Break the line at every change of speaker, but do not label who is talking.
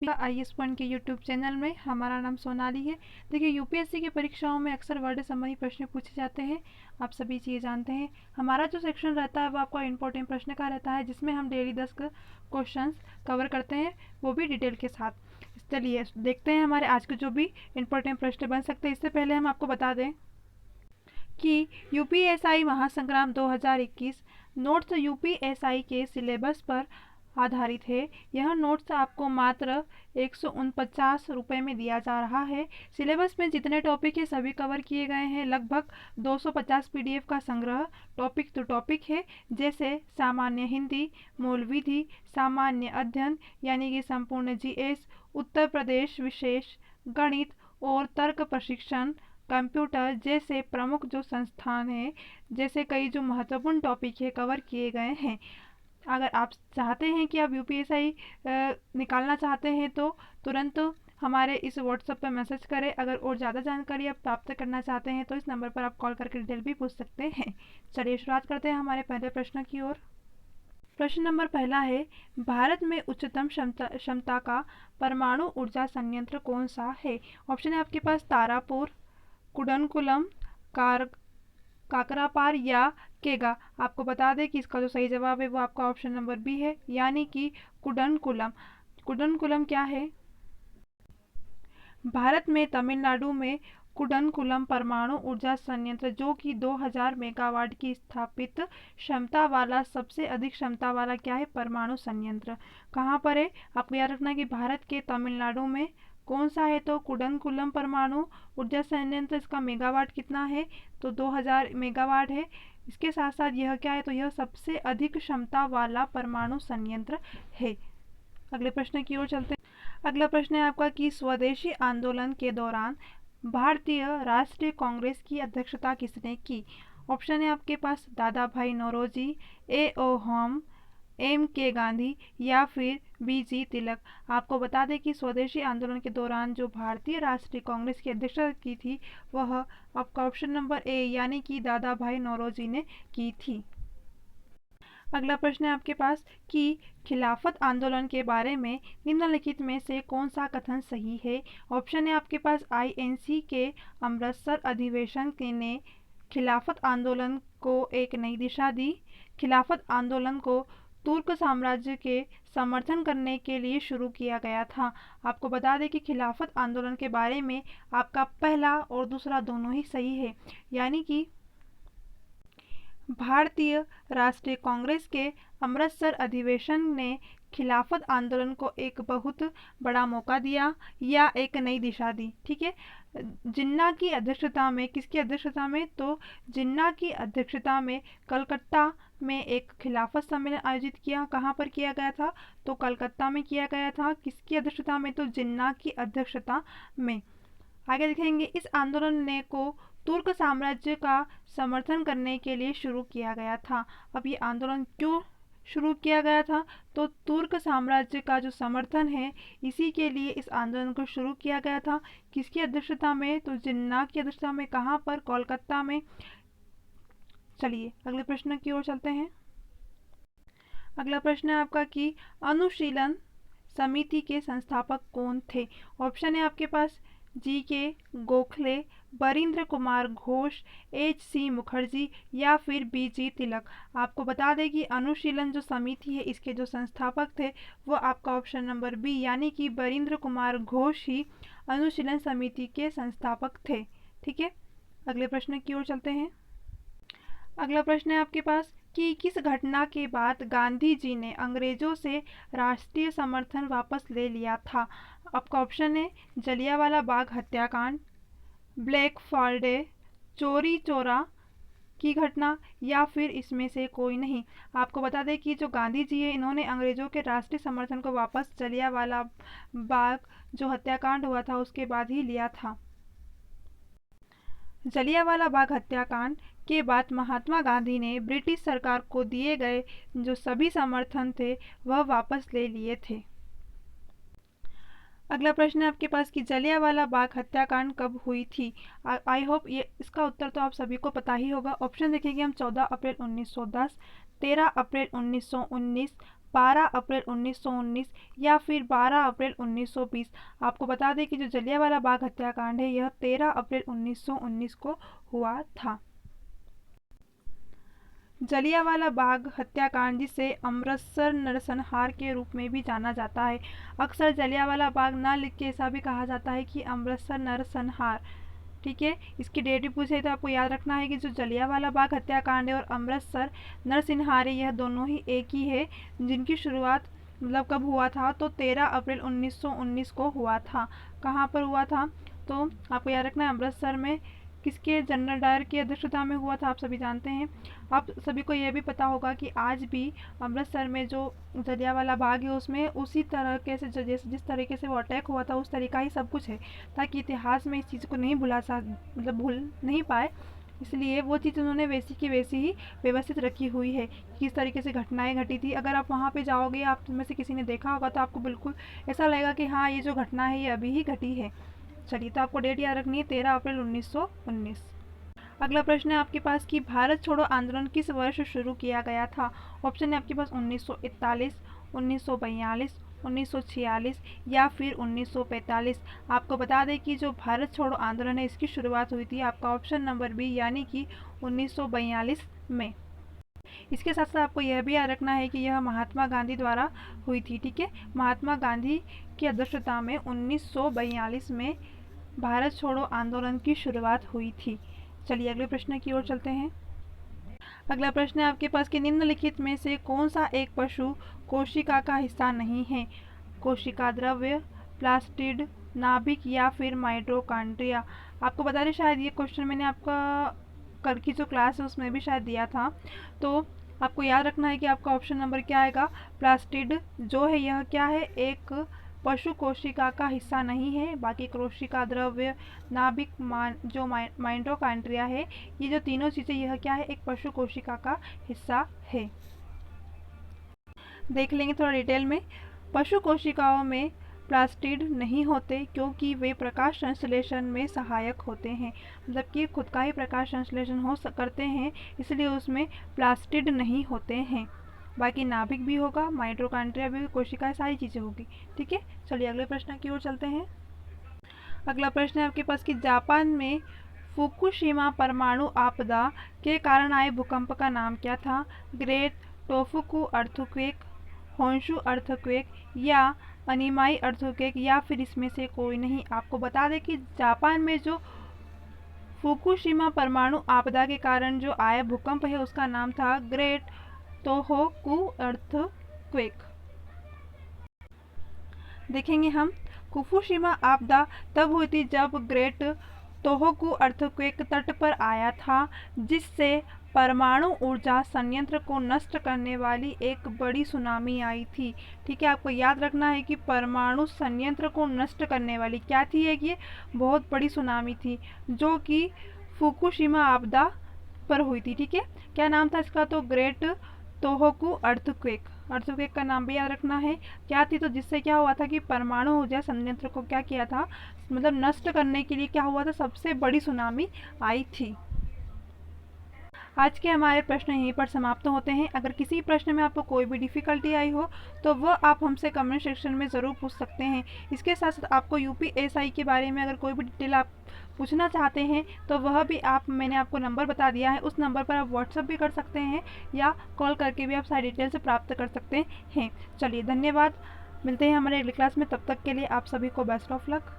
IAS point के YouTube channel में। हमारा नाम सोनाली है। देखिए, यूपीएससी की परीक्षाओं में अक्सर वर्ड संबंधी प्रश्न पूछे जाते हैं, आप सभी चीज़ जानते हैं। हमारा जो सेक्शन रहता है वो आपका इंपॉर्टेंट प्रश्न का रहता है, जिसमें हम डेली 10 क्वेश्चंस कवर करते हैं, वो भी डिटेल के साथ। चलिए देखते हैं हमारे आज के जो भी इंपॉर्टेंट प्रश्न बन सकते हैं। इससे पहले हम आपको बता दें कि यूपीएसआई महासंग्राम 2021 नोट्स यूपीएसआई के सिलेबस पर आधारित है। यह नोट्स आपको मात्र 149 रुपये में दिया जा रहा है। सिलेबस में जितने टॉपिक है सभी कवर किए गए हैं। लगभग 250 पीडीएफ का संग्रह टॉपिक टू टॉपिक है, जैसे सामान्य हिंदी, मूल विधि, सामान्य अध्ययन यानी कि संपूर्ण जीएस, उत्तर प्रदेश विशेष, गणित और तर्क प्रशिक्षण, कंप्यूटर जैसे प्रमुख जो संस्थान हैं, जैसे कई जो महत्वपूर्ण टॉपिक है कवर किए गए हैं। अगर आप चाहते हैं कि आप यूपीएसआई निकालना चाहते हैं तो तुरंत हमारे इस व्हाट्सएप पर मैसेज करें। अगर और ज़्यादा जानकारी आप प्राप्त करना चाहते हैं तो इस नंबर पर आप कॉल करके डिटेल भी पूछ सकते हैं। चलिए शुरुआत करते हैं हमारे पहले प्रश्न की ओर। प्रश्न नंबर पहला है, भारत में उच्चतम क्षमता का परमाणु ऊर्जा संयंत्र कौन सा है? ऑप्शन है आपके पास तारापुर, कुडनकुलम, काकरापार या केगा। आपको बता दें कि इसका जो सही जवाब है वो आपका ऑप्शन नंबर बी है, यानी कि कुडनकुलम। कुडनकुलम क्या है? भारत में तमिलनाडु में कुडनकुलम परमाणु ऊर्जा संयंत्र, जो कि 2000 मेगावाट की स्थापित क्षमता वाला सबसे अधिक क्षमता वाला क्या है? परमाणु संयंत्र। कहाँ पर है? आपको याद रखना है कि भारत के तमिलनाडु में। कौन सा है? तो कुडनकुलम परमाणु ऊर्जा संयंत्र। इसका मेगावाट कितना है? तो 2000 मेगावाट है। इसके साथ साथ यह क्या है? तो यह सबसे अधिक क्षमता वाला परमाणु संयंत्र है। अगले प्रश्न की ओर चलते हैं। अगला प्रश्न है आपका कि स्वदेशी आंदोलन के दौरान भारतीय राष्ट्रीय कांग्रेस की अध्यक्षता किसने की? ऑप्शन है आपके पास दादा भाई Naoroji, A.O. Home, M.K. Gandhi या फिर B.G. तिलक। आपको बता दें कि स्वदेशी आंदोलन के दौरान जो भारतीय राष्ट्रीय कांग्रेस की अध्यक्षता की थी वह आपका ऑप्शन नंबर ए यानी कि दादा भाई नौरोजी ने की थी। अगला प्रश्न है आपके पास कि खिलाफत आंदोलन के बारे में निम्नलिखित में से कौन सा कथन सही है? ऑप्शन है आपके पास INC के अमृतसर अधिवेशन ने खिलाफत आंदोलन को एक नई दिशा दी। खिलाफत आंदोलन को तुर्क साम्राज्य के समर्थन करने के लिए शुरू किया गया था। आपको बता दें कि खिलाफत आंदोलन के बारे में आपका पहला और दूसरा दोनों ही सही है, यानी कि भारतीय राष्ट्रीय कांग्रेस के अमृतसर अधिवेशन ने खिलाफत आंदोलन को एक बहुत बड़ा मौका दिया या एक नई दिशा दी। ठीक है, जिन्ना की अध्यक्षता में, किसकी अध्यक्षता में? तो जिन्ना की अध्यक्षता में कलकत्ता में एक खिलाफत सम्मेलन आयोजित किया। कहाँ पर किया गया था? तो कलकत्ता में किया गया था। किसकी अध्यक्षता में? तो जिन्ना की अध्यक्षता में। आगे देखेंगे, इस आंदोलन ने को तुर्क साम्राज्य का समर्थन करने के लिए शुरू किया गया था। अब ये आंदोलन क्यों शुरू किया गया था? तो तुर्क साम्राज्य का जो समर्थन है इसी के लिए इस आंदोलन को शुरू किया गया था। किसकी अध्यक्षता में? तो जिन्ना की अध्यक्षता में। कहाँ पर? कोलकाता में। चलिए अगले प्रश्न की ओर चलते हैं। अगला प्रश्न है आपका कि अनुशीलन समिति के संस्थापक कौन थे? ऑप्शन है आपके पास GK गोखले, बरिंद्र कुमार घोष, HC मुखर्जी या फिर B.G. तिलक। आपको बता दें कि अनुशीलन जो समिति है इसके जो संस्थापक थे वो आपका ऑप्शन नंबर बी यानी कि बरिंद्र कुमार घोष ही अनुशीलन समिति के संस्थापक थे। ठीक है, अगले प्रश्न की ओर चलते हैं। अगला प्रश्न है आपके पास कि किस घटना के बाद गांधी जी ने अंग्रेजों से राष्ट्रीय समर्थन वापस ले लिया था? आपका ऑप्शन है जलियांवाला बाग हत्याकांड, ब्लैक फ्राइडे, चोरी चौरा की घटना या फिर इसमें से कोई नहीं। आपको बता दें कि जो गांधी जी है इन्होंने अंग्रेजों के राष्ट्रीय समर्थन को वापस जलियांवाला बाग जो हत्याकांड हुआ था उसके बाद ही लिया था। जलियांवाला बाग हत्याकांड के बाद महात्मा गांधी ने ब्रिटिश सरकार को दिए गए जो सभी समर्थन थे वह वापस ले लिए थे। अगला प्रश्न है आपके पास कि जलियांवाला बाग हत्याकांड कब हुई थी? आई होप ये इसका उत्तर तो आप सभी को पता ही होगा। ऑप्शन देखेंगे हम 14 अप्रैल 1910, 13 अप्रैल 1919, 12 अप्रैल 1919 या फिर 12 अप्रैल 1920? आपको बता दें कि जो जलियांवाला बाग हत्याकांड है यह 13 अप्रैल 1919 को हुआ था। जलियांवाला बाग हत्याकांड, जिसे अमृतसर नरसंहार के रूप में भी जाना जाता है, अक्सर जलियांवाला बाग ना लिख के ऐसा भी कहा जाता है कि अमृतसर नरसंहार। ठीक है, इसकी डेट भी पूछे तो आपको याद रखना है कि जो जलियांवाला बाग हत्याकांड है और अमृतसर नरसंहार है, यह दोनों ही एक ही है, जिनकी शुरुआत मतलब कब हुआ था, तो 13 अप्रैल 1919 को हुआ था। कहाँ पर हुआ था, तो आपको याद रखना है अमृतसर में। किसके, जनरल डायर की अध्यक्षता में हुआ था, आप सभी जानते हैं। आप सभी को यह भी पता होगा कि आज भी अमृतसर में जो जलियांवाला बाग है उसमें उसी तरह के से जिस तरीके से वो अटैक हुआ था उस तरीका ही सब कुछ है, ताकि इतिहास में इस चीज़ को नहीं भूल नहीं पाए, इसलिए वो चीज़ उन्होंने वैसी की वैसी ही व्यवस्थित रखी हुई है, किस तरीके से घटनाएं घटी थी। अगर आप वहाँ पे जाओगे, आप में से किसी ने देखा होगा, तो आपको बिल्कुल ऐसा लगेगा कि हाँ, ये जो घटना है ये अभी ही घटी है। चलिए, तो आपको डेट याद रखनी है, 13 अप्रैल 1919। अगला प्रश्न है आपके पास कि भारत छोड़ो आंदोलन किस वर्ष शुरू किया गया था? ऑप्शन है आपके पास 1941, 1942, 1946 या फिर 1945। आपको बता दें कि जो भारत छोड़ो आंदोलन है इसकी शुरुआत हुई थी आपका ऑप्शन नंबर बी, यानी कि 1942 में। इसके साथ साथ आपको यह भी याद रखना है कि यह महात्मा गांधी द्वारा हुई थी। ठीक है, महात्मा गांधी की अध्यक्षता में 1942 में भारत छोड़ो आंदोलन की शुरुआत हुई थी। चलिए अगले प्रश्न की ओर चलते हैं। अगला प्रश्न है आपके पास कि निम्नलिखित में से कौन सा एक पशु कोशिका का हिस्सा नहीं है? कोशिका द्रव्य, प्लास्टिड, नाभिक या फिर माइटोकॉन्ड्रिया। आपको बता दें, शायद ये क्वेश्चन मैंने आपका कल की जो क्लास है उसमें भी शायद दिया था, तो आपको याद रखना है कि आपका ऑप्शन नंबर क्या आएगा, प्लास्टिड जो है यह क्या है, एक पशु कोशिका का हिस्सा नहीं है। बाकी कोशिका द्रव्य, नाभिक, जो माइटोकॉन्ड्रिया है, ये जो तीनों चीज़ें यह क्या है, एक पशु कोशिका का हिस्सा है। देख लेंगे थोड़ा डिटेल में। पशु कोशिकाओं में प्लास्टिड नहीं होते क्योंकि वे प्रकाश संश्लेषण में सहायक होते हैं, मतलब कि खुद का ही प्रकाश संश्लेषण करते हैं, इसलिए उसमें प्लास्टिड नहीं होते हैं। बाकी नाभिक भी होगा, माइटोकॉन्ड्रिया भी, कोशिकाएं, सारी चीज़ें होगी। ठीक है, चलिए अगले प्रश्न की ओर चलते हैं। अगला प्रश्न है आपके पास कि जापान में फुकुशिमा परमाणु आपदा के कारण आए भूकंप का नाम क्या था? ग्रेट टोफुकु अर्थक्वेक, होन्शु अर्थक्वेक या अनिमाई अर्थक्वेक या फिर इसमें से कोई नहीं। आपको बता दें कि जापान में जो फुकुशिमा परमाणु आपदा के कारण जो आया भूकंप है उसका नाम था ग्रेट तोहोकू अर्थक्वेक। देखेंगे हम, फुकुशिमा आपदा तब हुई थी जब ग्रेट तोहोकू अर्थक्वेक तट पर आया था, जिससे परमाणु ऊर्जा संयंत्र को नष्ट करने वाली एक बड़ी सुनामी आई थी। ठीक है, आपको याद रखना है कि परमाणु संयंत्र को नष्ट करने वाली क्या थी, एक ये बहुत बड़ी सुनामी थी जो कि फुकुशिमा आपदा पर हुई थी। ठीक है, क्या नाम था इसका? तो ग्रेट तोहोकू अर्थक्वेक। अर्थक्वेक का नाम भी याद रखना है। क्या थी, तो जिससे क्या हुआ था कि परमाणु ऊर्जा संयंत्र को क्या किया था, मतलब नष्ट करने के लिए क्या हुआ था, सबसे बड़ी सुनामी आई थी। आज के हमारे प्रश्न यहीं पर समाप्त होते हैं। अगर किसी प्रश्न में आपको कोई भी डिफ़िकल्टी आई हो तो वह आप हमसे कमेंट सेक्शन में ज़रूर पूछ सकते हैं। इसके साथ साथ आपको यूपीएसआई के बारे में अगर कोई भी डिटेल आप पूछना चाहते हैं तो वह भी मैंने आपको नंबर बता दिया है, उस नंबर पर आप व्हाट्सअप भी कर सकते हैं या कॉल करके भी आप सारी डिटेल से प्राप्त कर सकते हैं। चलिए, धन्यवाद। मिलते हैं हमारे अगली क्लास में, तब तक के लिए आप सभी को बेस्ट ऑफ लक।